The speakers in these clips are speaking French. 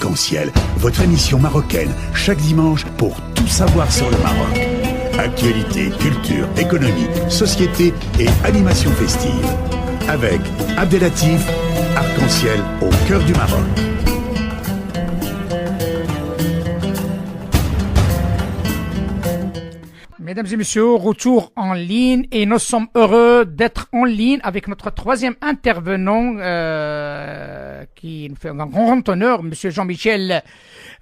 Arc-en-Ciel, votre émission marocaine, chaque dimanche pour tout savoir sur le Maroc. Actualité, culture, économie, société et animation festive. Avec Abdelatif, Arc-en-Ciel au cœur du Maroc. Mesdames et messieurs, retour en ligne et nous sommes heureux d'être en ligne avec notre troisième intervenant qui nous fait un grand honneur, Monsieur Jean-Michel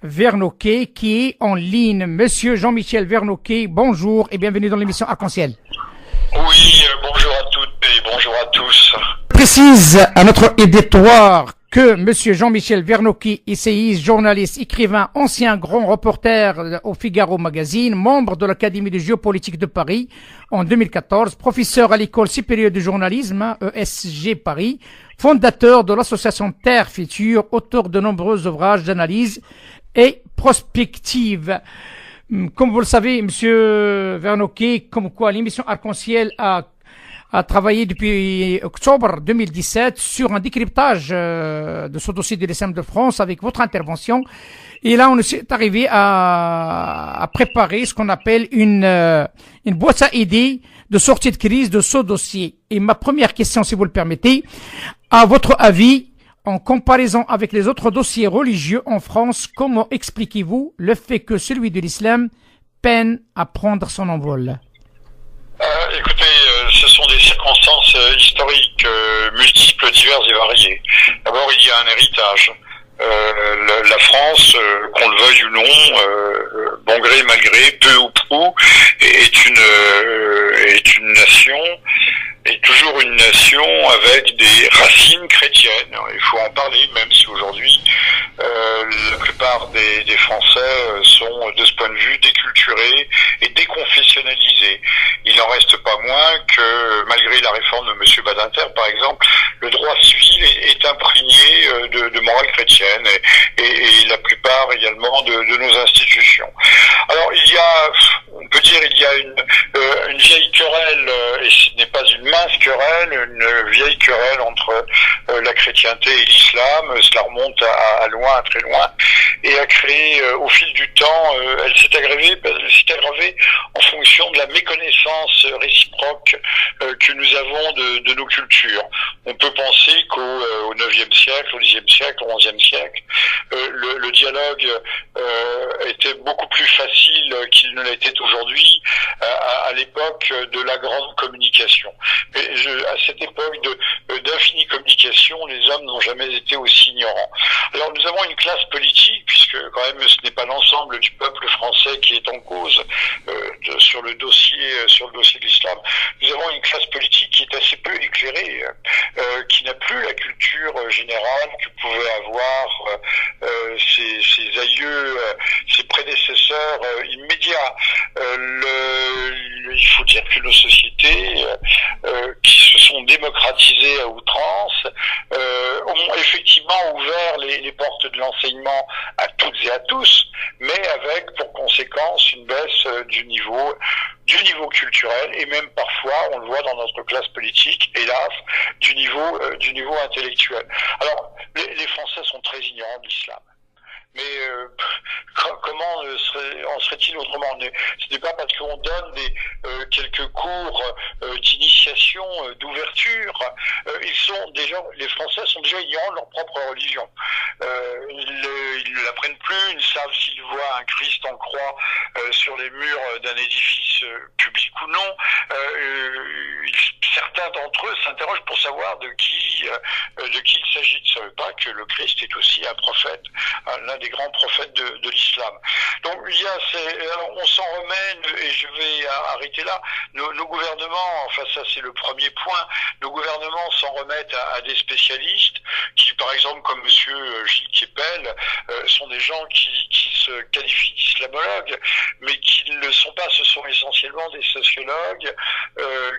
Vernocquet, qui est en ligne. Monsieur Jean-Michel Vernocquet, bonjour et bienvenue dans l'émission Arc-en-Ciel. Oui, bonjour à toutes et bonjour à tous. Je précise à notre éditoire que Monsieur Jean-Michel Vernocquet, essayiste, journaliste, écrivain, ancien grand reporter au Figaro Magazine, membre de l'Académie de géopolitique de Paris en 2014, professeur à l'École supérieure du journalisme, ESG Paris, fondateur de l'association Terre Future, auteur de nombreux ouvrages d'analyse et prospective. Comme vous le savez, Monsieur Vernocquet, comme quoi l'émission Arc-en-Ciel a travaillé depuis octobre 2017 sur un décryptage de ce dossier de l'islam de France avec votre intervention. Et là, on est arrivé à préparer ce qu'on appelle une boîte à idées de sortie de crise de ce dossier. Et ma première question, si vous le permettez, à votre avis, en comparaison avec les autres dossiers religieux en France, comment expliquez-vous le fait que celui de l'islam peine à prendre son envol? Écoutez, ce sont des circonstances historiques multiples, diverses et variées. D'abord, il y a un héritage. La France, qu'on le veuille ou non, bon gré mal gré, peu ou prou, est une nation, est toujours une nation avec des racines chrétiennes. Il faut en parler, même si aujourd'hui la plupart des Français sont de ce point de vue déculturés et déconfessionnalisés. Il n'en reste pas moins que, malgré la réforme de M. Badinter, par exemple, le droit civil est imprégné de morale chrétienne et la plupart également de nos institutions. Alors on peut dire il y a une vieille querelle, et ce n'est pas une mince querelle, une vieille querelle entre la chrétienté et l'islam. Cela remonte à loin, à très loin, et a créé au fil du temps, elle s'est aggravée en fonction de la méconnaissance réciproque que nous avons de nos cultures. On peut penser qu'au IXe siècle, au Xe siècle, au XIe siècle, le dialogue était beaucoup plus facile qu'il ne l'était aujourd'hui à l'époque de la grande communication. Mais à cette époque d'infinie communication, les hommes n'ont jamais été aussi ignorants. Alors nous avons une classe politique, puisque quand même ce n'est pas l'ensemble du peuple français qui est en cause sur le dossier de l'islam. Nous avons une classe politique qui est assez peu éclairée, qui n'a plus la culture générale que pouvaient avoir ses aïeux, ses prédécesseurs immédiats. Il faut dire que nos sociétés qui se sont démocratisées à outrance ont effectivement ouvert les portes de l'enseignement à toutes et à tous, mais avec pour conséquence une baisse du niveau culturel et même parfois, on le voit dans notre classe politique, hélas, du niveau intellectuel. Alors, les Français sont très ignorants de l'islam. Mais comment en serait-il autrement? Ce n'est pas parce qu'on donne quelques cours d'initiation, d'ouverture. Les Français sont déjà ignorants de leur propre religion. Ils ne l'apprennent plus, ils ne savent s'ils voient un Christ en croix sur les murs d'un édifice public ou non. Certains d'entre eux s'interrogent pour savoir de qui il s'agit. Ils ne savent pas que le Christ est aussi un prophète, l'un des grands prophètes de l'islam. Donc on s'en remet, et je vais arrêter là, nos gouvernements, enfin ça c'est le premier point, nos gouvernements s'en remettent à des spécialistes qui, par exemple, comme monsieur Gilles Kepel, sont des gens qui se qualifient d'islamologues, mais qui ne le sont pas. Ce sont essentiellement des sociologues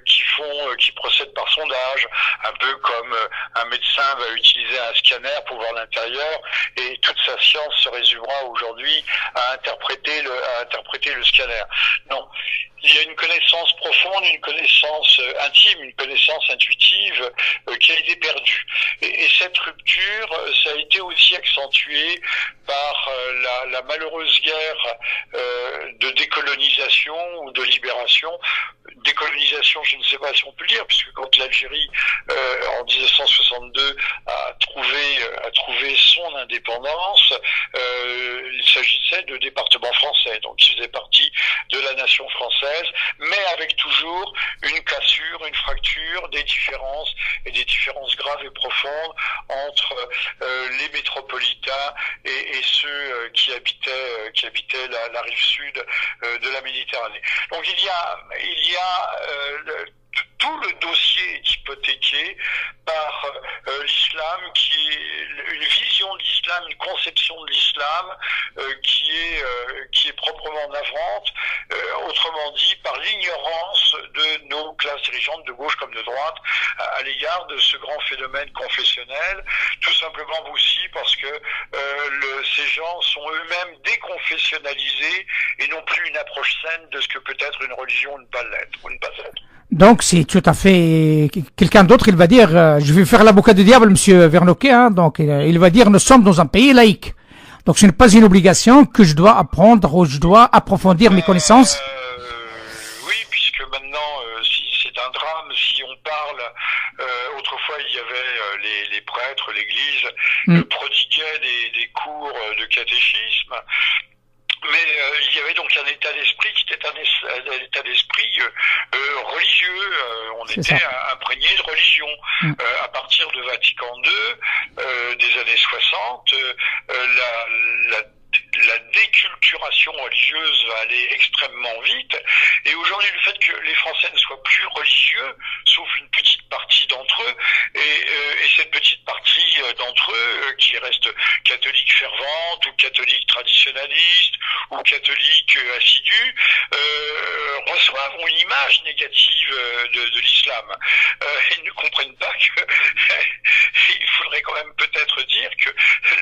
qui procèdent par sondage, un peu comme un médecin va utiliser un scanner pour voir l'intérieur et toute sa science se résumera aujourd'hui à interpréter le scanner. Non. Il y a une connaissance profonde, une connaissance intime, une connaissance intuitive qui a été perdue. Et cette rupture, ça a été aussi accentué par la malheureuse guerre de décolonisation ou de libération. Décolonisation, je ne sais pas si on peut le dire, puisque quand l'Algérie, en 1962, a trouvé son indépendance, il s'agissait de départements français, donc il faisait partie de la nation française, mais avec toujours une cassure, une fracture, des différences graves et profondes entre les métropolitains et ceux qui habitaient la rive sud de la Méditerranée. Donc il y a tout le dossier est hypothéqué par l'islam, qui est une vision de l'islam, une conception de l'islam qui est proprement navrante, autrement dit par l'ignorance de nos classes dirigeantes de gauche comme de droite à l'égard de ce grand phénomène confessionnel, tout simplement aussi parce que ces gens sont eux-mêmes déconfessionnalisés et n'ont plus une approche saine de ce que peut être une religion ou ne pas être. Donc, c'est tout à fait quelqu'un d'autre, il va dire, je vais faire l'avocat du diable, monsieur Vernoquet, hein, donc il va dire, nous sommes dans un pays laïque. Donc, ce n'est pas une obligation que je dois apprendre ou je dois approfondir mes connaissances. Oui, puisque maintenant, c'est un drame. Si on parle, autrefois, il y avait les prêtres, l'Église prodiguaient des cours de catéchisme. Mais il y avait donc un état d'esprit qui était un état d'esprit religieux. On était imprégné de religion. À partir de Vatican II, des années 60, la déculturation religieuse va aller extrêmement vite. Et aujourd'hui, le fait que les Français ne soient plus religieux, sauf une petite partie d'entre eux, et cette petite partie d'entre eux qui reste catholique fervente ou catholique traditionnaliste ou catholique assidue, reçoivent une image négative de l'islam. Ils ne comprennent pas que il faudrait quand même peut-être dire que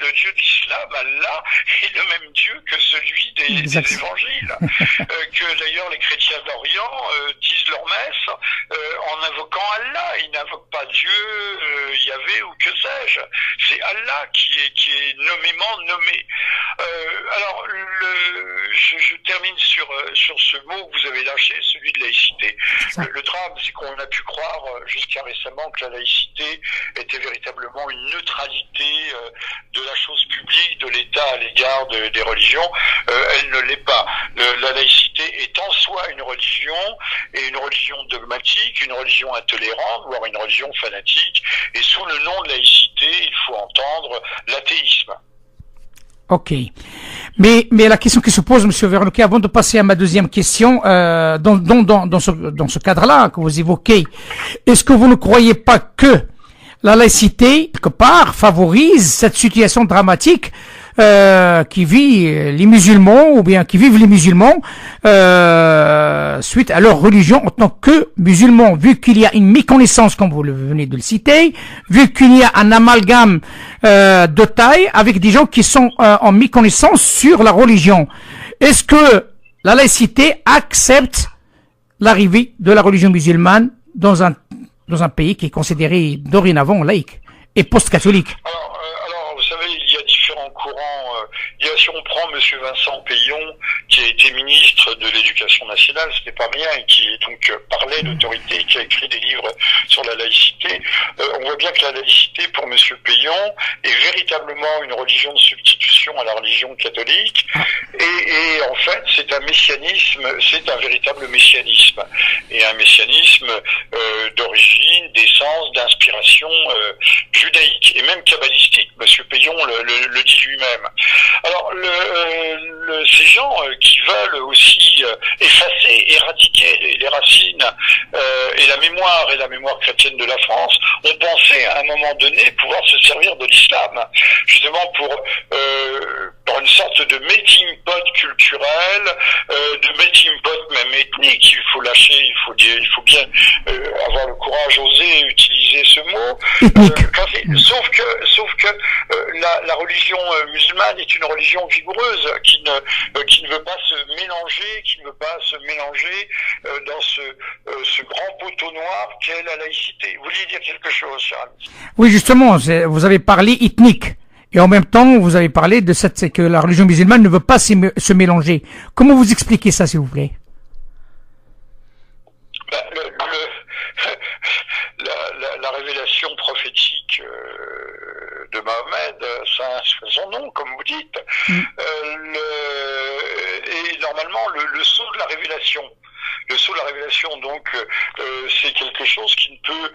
le Dieu de l'islam, Allah, est le même Dieu que celui des évangiles. Que d'ailleurs les chrétiens d'Orient disent leur messe en invoquant Allah. Ils n'invoquent pas Dieu, Yahvé ou que sais-je. C'est Allah qui est nommément nommé. Alors je termine sur ce mot que vous avez lâché, celui de laïcité. Le drame, c'est qu'on a pu croire jusqu'à récemment que la laïcité était véritablement une neutralité de la chose publique, de l'État à l'égard des religions. Elle ne l'est pas. La laïcité est en soi une religion, et une religion dogmatique, une religion intolérante, voire une religion fanatique. Et sous le nom de laïcité, il faut entendre l'athéisme. Ok. Mais la question qui se pose, monsieur Vernoquet, avant de passer à ma deuxième question, dans ce cadre-là que vous évoquez, est-ce que vous ne croyez pas que la laïcité, quelque part, favorise cette situation dramatique qui vit les musulmans, ou bien qui vivent les musulmans suite à leur religion en tant que musulmans, vu qu'il y a une méconnaissance, comme vous venez de le citer, vu qu'il y a un amalgame de taille avec des gens qui sont en méconnaissance sur la religion. Est-ce que la laïcité accepte l'arrivée de la religion musulmane dans un pays qui est considéré dorénavant laïque et post-catholique? Alors, vous savez, il y a différents courants. Si on prend Monsieur Vincent Peillon, qui a été ministre de l'Éducation nationale, ce n'est pas rien, et qui donc parlait d'autorité, qui a écrit des livres sur la laïcité, on voit bien que la laïcité, pour Monsieur Peillon, est véritablement une religion de substitution à la religion catholique, et en fait, c'est un messianisme, c'est un véritable messianisme, et un messianisme d'origine, d'essence, d'inspiration judaïque, et même kabbalistique. Monsieur Peillon le dit lui-même. Alors, ces gens qui veulent aussi effacer, éradiquer les racines et la mémoire chrétienne de la France, ont pensé à un moment donné pouvoir se servir de l'islam, justement pour une sorte de melting pot culturel, de melting pot même ethnique. Il faut lâcher, il faut bien avoir le courage d'oser utiliser ce mot. Sauf que la religion musulmane est une religion vigoureuse qui ne veut pas se mélanger dans ce grand poteau noir qu'est la laïcité. Vous vouliez dire quelque chose, cher ami? Oui, justement, vous avez parlé ethnique. Et en même temps, vous avez parlé de c'est que la religion musulmane ne veut pas se mélanger. Comment vous expliquez ça, s'il vous plaît? La révélation prophétique de Mohammed, son nom, comme vous dites, et normalement le sceau de la révélation. Le sceau de la révélation, donc, c'est quelque chose qui peut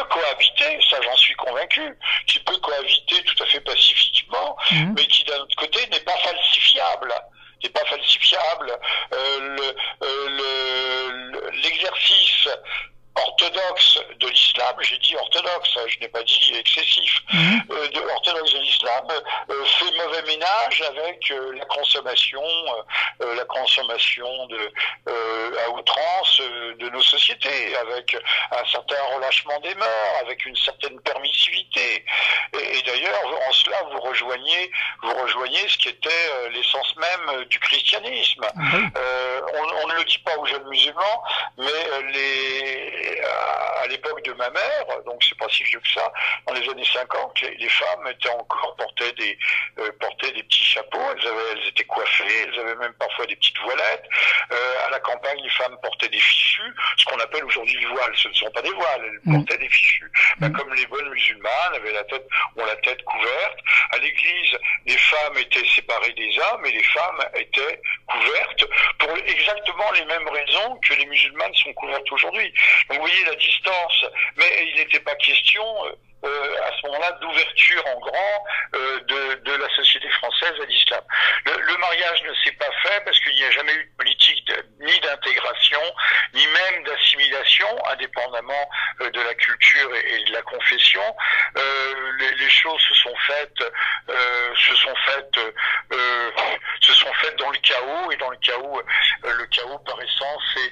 cohabiter, ça j'en suis convaincu, qui peut cohabiter tout à fait pacifiquement, mais qui d'un autre côté n'est pas falsifiable. L'exercice orthodoxe de l'islam, j'ai dit orthodoxe, je n'ai pas dit excessif, orthodoxe de l'islam fait mauvais ménage avec la consommation à outrance de nos sociétés, avec un certain relâchement des mœurs, avec une certaine permissivité. Et d'ailleurs, en cela, vous rejoignez ce qui était l'essence même du christianisme. On ne le dit pas aux jeunes musulmans, mais à l'époque de ma mère, donc c'est pas si vieux que ça, dans les années 50, les femmes portaient des petits chapeaux, elles étaient coiffées, elles avaient même parfois des petites voilettes. À la campagne, les femmes portaient des fichus, ce qu'on appelle aujourd'hui le voile. Ce ne sont pas des voiles, elles portaient des fichus. Comme les bonnes musulmanes ont la tête couverte. À l'église, les femmes étaient séparées des hommes et les femmes étaient couvertes pour exactement les mêmes raisons que les musulmanes sont couvertes aujourd'hui. Donc vous voyez la distance, mais il n'était pas question à ce moment-là d'ouverture en grand de la société française à l'islam. Le mariage ne s'est pas fait parce qu'il n'y a jamais eu de politique ni d'intégration, ni même d'assimilation, indépendamment de la culture et de la confession. Les choses se sont faites dans le chaos, et dans le chaos par essence, c'est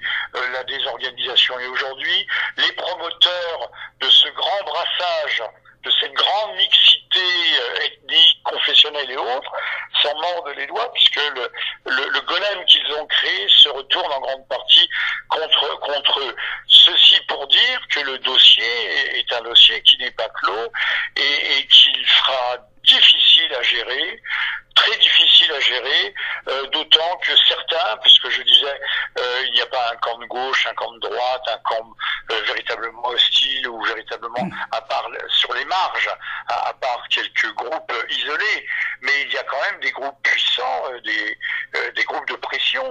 la désorganisation. Et aujourd'hui, les promoteurs de ce grand brassage, de cette grande mixité ethnique, confessionnelle et autres, s'en mordent les doigts, puisque le golem qu'ils ont créé se retourne en grande partie contre eux. Ceci pour dire que le dossier est un dossier qui n'est pas clos et qu'il sera difficile à gérer, très difficile à gérer, d'autant que certains, puisque je disais, il n'y a pas un camp de gauche, un camp de droite, un camp véritablement hostile ou véritablement, à part sur les marges, à part quelques groupes isolés, mais il y a quand même des groupes puissants, des groupes de pression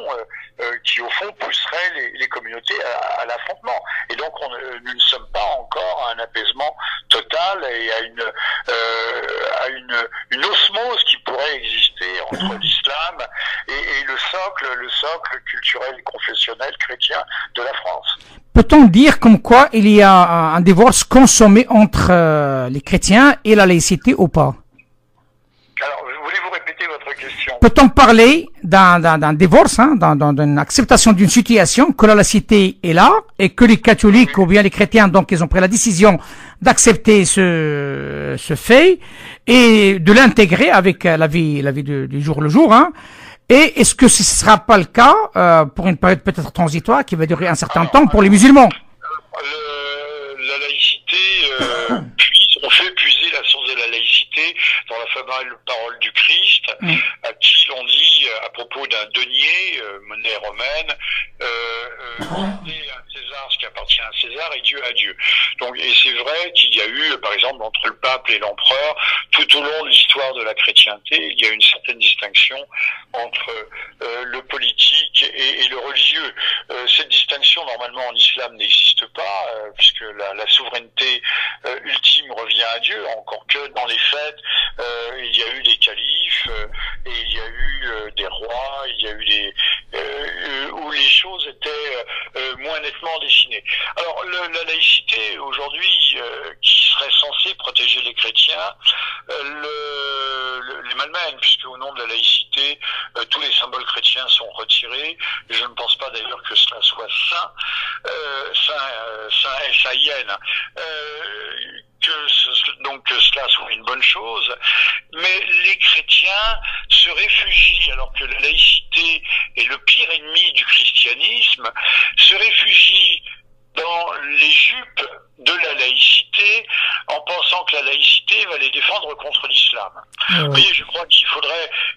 qui au fond pousseraient les communautés à l'affrontement. Et donc nous ne sommes pas encore à un apaisement total et à une osmose qui pourrait exister entre l'islam et le socle culturel et confessionnel chrétien de la France. Peut-on dire comme quoi il y a un divorce consommé entre les chrétiens et la laïcité ou pas? Alors, voulez-vous répéter votre question? Peut-on parler d'un divorce, d'une acceptation d'une situation que la laïcité est là et que les catholiques ou bien les chrétiens, donc ils ont pris la décision d'accepter ce fait et de l'intégrer avec la vie du jour le jour, Et est-ce que ce ne sera pas le cas pour une période peut-être transitoire qui va durer un certain temps pour les musulmans? La laïcité on fait puiser la source de la laïcité dans la fameuse parole du Christ, à qui l'on dit à propos d'un denier, monnaie romaine, rendez à César ce qui appartient à César et Dieu à Dieu. Donc, et c'est vrai qu'il y a eu, par exemple, entre le pape et l'empereur, tout au long de l'histoire de la chrétienté, il y a une certaine distinction entre le politique et le religieux. Cette distinction, normalement, en islam n'existe pas, puisque la souveraineté ultime revient à Dieu, encore que dans les faits, il y a eu des califes, et il y a eu des rois, il y a eu où les choses étaient moins nettement dessinées. Alors, la laïcité, aujourd'hui, qui serait censé protéger les chrétiens, les malmène, puisque au nom de la laïcité, tous les symboles chrétiens sont retirés. Et je ne pense pas d'ailleurs que cela soit sain donc que cela soit une bonne chose, mais les chrétiens se réfugient, alors que la laïcité est le pire ennemi du christianisme, se réfugient dans les jupes de la laïcité en pensant que la laïcité va les défendre contre l'islam. Vous voyez, je crois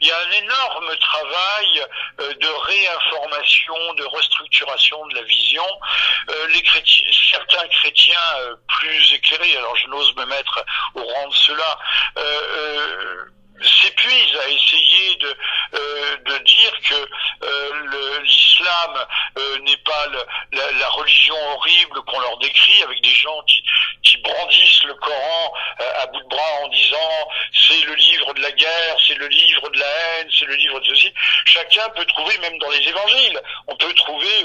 il y a un énorme travail de réinformation, de restructuration de la vision. Certains chrétiens plus éclairés, alors je n'ose me mettre au rang de ceux-là, s'épuisent à essayer de dire que l'islam n'est pas la religion horrible qu'on leur décrit, avec des gens qui brandissent le Coran à bout de bras en disant c'est le livre de la guerre, c'est le livre de la haine, c'est le livre de ceci. Chacun peut trouver, même dans les évangiles, on peut trouver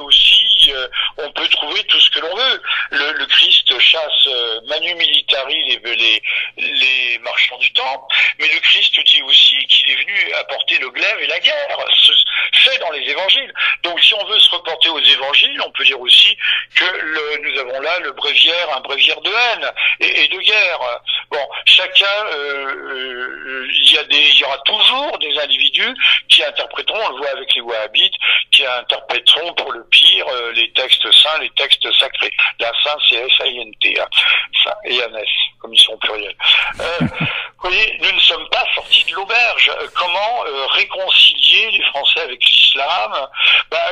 tout ce que l'on veut. Le Christ chasse manu militari les marchands du temple, mais le Christ dit aussi qu'il est venu apporter le glaive et la guerre. C'est dans les évangiles. Donc si on veut se reporter aux évangiles, on peut dire aussi que nous avons là un bréviaire de haine et de guerre. Bon, chacun, il y aura toujours des individus qui interpréteront, on le voit avec les wahhabites, qui interpréteront pour le pire les textes saints, les textes sacrés. La saint, c'est S-A-I-N-T, saint et N-S, comme ils sont pluriels. Vous voyez, nous ne sommes pas sortis de l'auberge. Comment réconcilier les Français avec l'islam?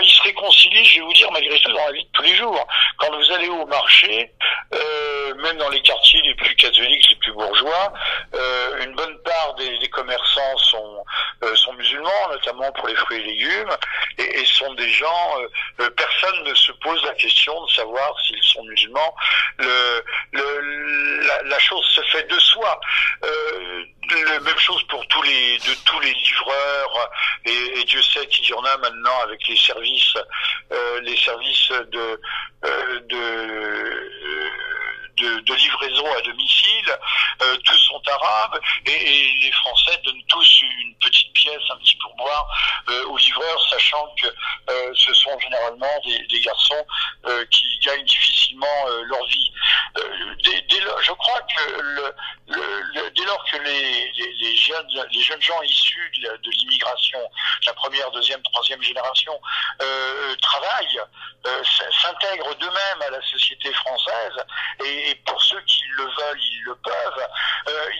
Ils se réconcilient, je vais vous dire, malgré tout, dans la vie de tous les jours. Quand vous allez au marché, même dans les quartiers les plus catholiques, les plus bourgeois, une bonne part des commerçants sont musulmans, notamment pour les fruits et légumes, et sont des gens, personne ne se pose la question de savoir s'ils sont musulmans. La chose se fait de soi. La même chose pour tous les livreurs, et Dieu sait qu'il y en a maintenant avec les services de livraison à domicile, tous sont arabes, et les Français donnent tous une petite pièce, un petit pourboire aux livreurs, sachant que ce sont généralement des garçons qui gagnent difficilement leur vie. Je crois que dès lors que les jeunes gens issus de l'immigration, la première, deuxième, troisième génération, travaillent, s'intègrent d'eux-mêmes à la société française, et pour ceux qui le veulent, ils le peuvent,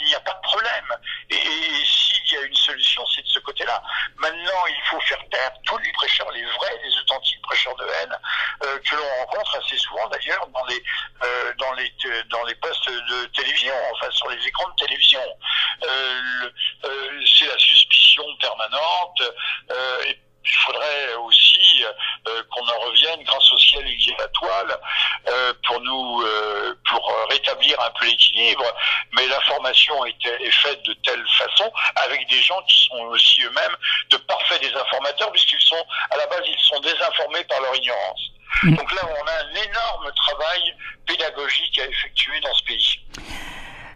il n'y a pas de problème. Et s'il y a une solution, c'est de ce côté-là. Maintenant, il faut faire taire tous les prêcheurs, les vrais, les authentiques prêcheurs de haine, que l'on rencontre assez souvent d'ailleurs dans les postes de télévision, enfin sur les écrans de télévision. C'est la suspicion permanente, et il faudrait aussi qu'on en revienne grâce au ciel et à la toile pour rétablir un peu l'équilibre, mais l'information est faite de telle façon avec des gens qui sont aussi eux-mêmes de parfaits désinformateurs, puisqu'ils sont à la base ils sont désinformés par leur ignorance. Donc là on a un énorme travail pédagogique à effectuer dans ce pays.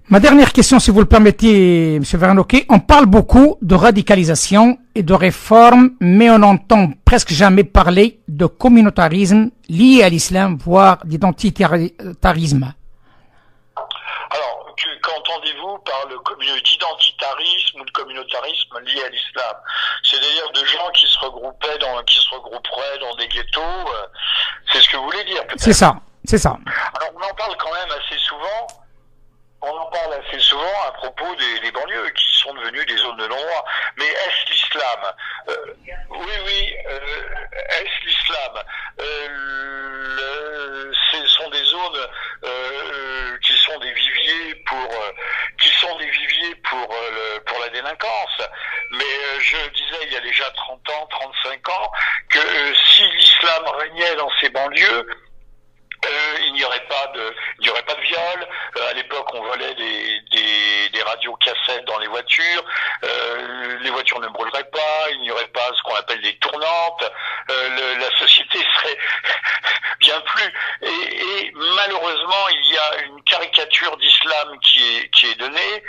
Ma dernière question, si vous le permettez, M. Vernoquet, on parle beaucoup de radicalisation et de réforme, mais on n'entend presque jamais parler de communautarisme lié à l'islam, voire d'identitarisme. Alors, qu'entendez-vous par d'identitarisme ou de communautarisme lié à l'islam? C'est d'ailleurs de gens qui se regrouperaient dans des ghettos. C'est ce que vous voulez dire, peut-être? C'est ça. Alors, on en parle quand même assez souvent. À propos des banlieues qui sont devenues des zones de non-droit. Mais est-ce l'islam? Oui, est-ce l'islam? Ce sont des zones qui sont des viviers pour la délinquance. Mais je disais il y a déjà 30 ans, 35 ans, que si l'islam régnait dans ces banlieues, il n'y aurait pas de viol. À l'époque, on volait des radiocassettes dans les voitures. Les voitures ne brûleraient pas. Il n'y aurait pas ce qu'on appelle des tournantes. La société serait bien plus. Et malheureusement, il y a une caricature d'islam qui est donnée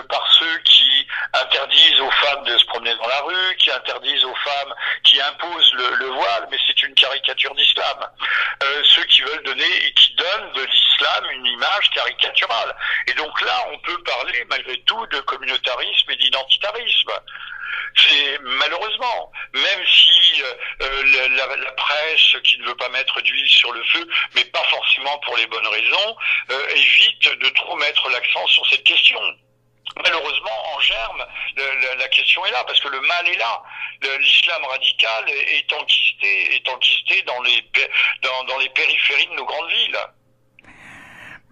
par ceux qui interdisent aux femmes de se promener dans la rue, qui interdisent aux femmes, qui imposent le voile, mais c'est une caricature d'islam. Ceux qui veulent donner et qui donnent de l'islam une image caricaturale. Et donc là, on peut parler malgré tout de communautarisme et d'identitarisme. C'est malheureusement, même si la presse qui ne veut pas mettre d'huile sur le feu, mais pas forcément pour les bonnes raisons, évite de trop mettre l'accent sur cette question. Malheureusement, en germe, la question est là, parce que le mal est là. L'islam radical est enquisté dans les périphéries de nos grandes villes.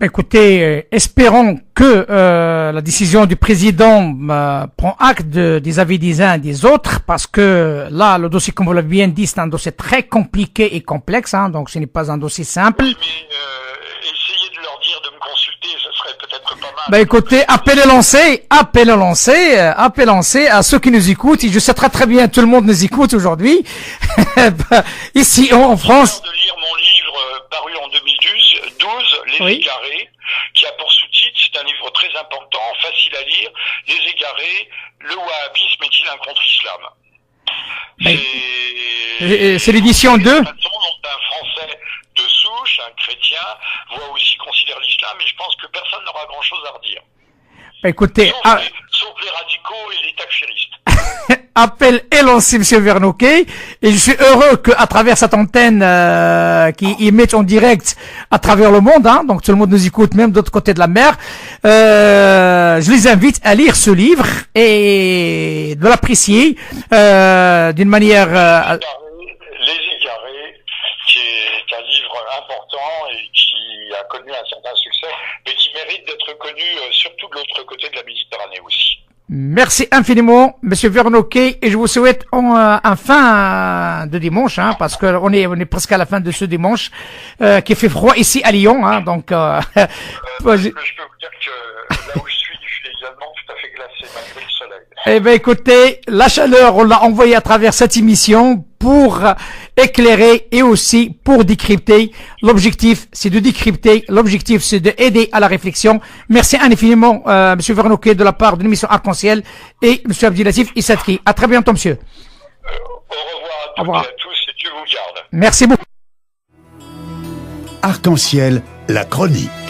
Écoutez, espérons que la décision du président prend acte des avis des uns et des autres, parce que là, le dossier, comme vous l'avez bien dit, c'est un dossier très compliqué et complexe, hein, donc ce n'est pas un dossier simple. Oui, mais essayez de leur dire de me consulter, ce serait peut-être pas mal. Écoutez, appel lancé à ceux qui nous écoutent, et je sais très très bien, tout le monde nous écoute aujourd'hui, ici en France. De lire mon livre paru en 2012, Les Égarés, qui a pour sous-titre, c'est un livre très important, facile à lire, Les Égarés, le wahhabisme est-il un contre-islam? C'est l'édition 2. Un Français de souche, un chrétien, considère l'islam, et je pense que personne n'aura grand-chose à redire. Écoutez, sauf les radicaux et les takfiristes. Appel est lancé, Monsieur Vernocquet, et je suis heureux qu'à travers cette antenne qui émet en direct à travers le monde, hein, donc tout le monde nous écoute, même de l'autre côté de la mer, je les invite à lire ce livre et de l'apprécier d'une manière... Les Égarés, qui est un livre important et qui a connu un certain succès, mais qui mérite d'être connu surtout de l'autre côté de la Méditerranée aussi. Merci infiniment, Monsieur Vernocquet, et je vous souhaite un fin de dimanche, hein, parce que on est presque à la fin de ce dimanche, qui fait froid ici à Lyon, hein, donc. Je peux vous dire que là où je suis, il fait également tout à fait glacé malgré le soleil. Écoutez, la chaleur, on l'a envoyée à travers cette émission pour éclairer et aussi pour décrypter. L'objectif, c'est de décrypter. L'objectif, c'est d'aider à la réflexion. Merci infiniment, Monsieur Vernocquet, de la part de l'émission Arc-en-Ciel, et Monsieur Abdelatif Issadki. À très bientôt, Monsieur. Au revoir à toutes et à tous, et Dieu vous garde. Merci beaucoup. Arc-en-Ciel, la chronique.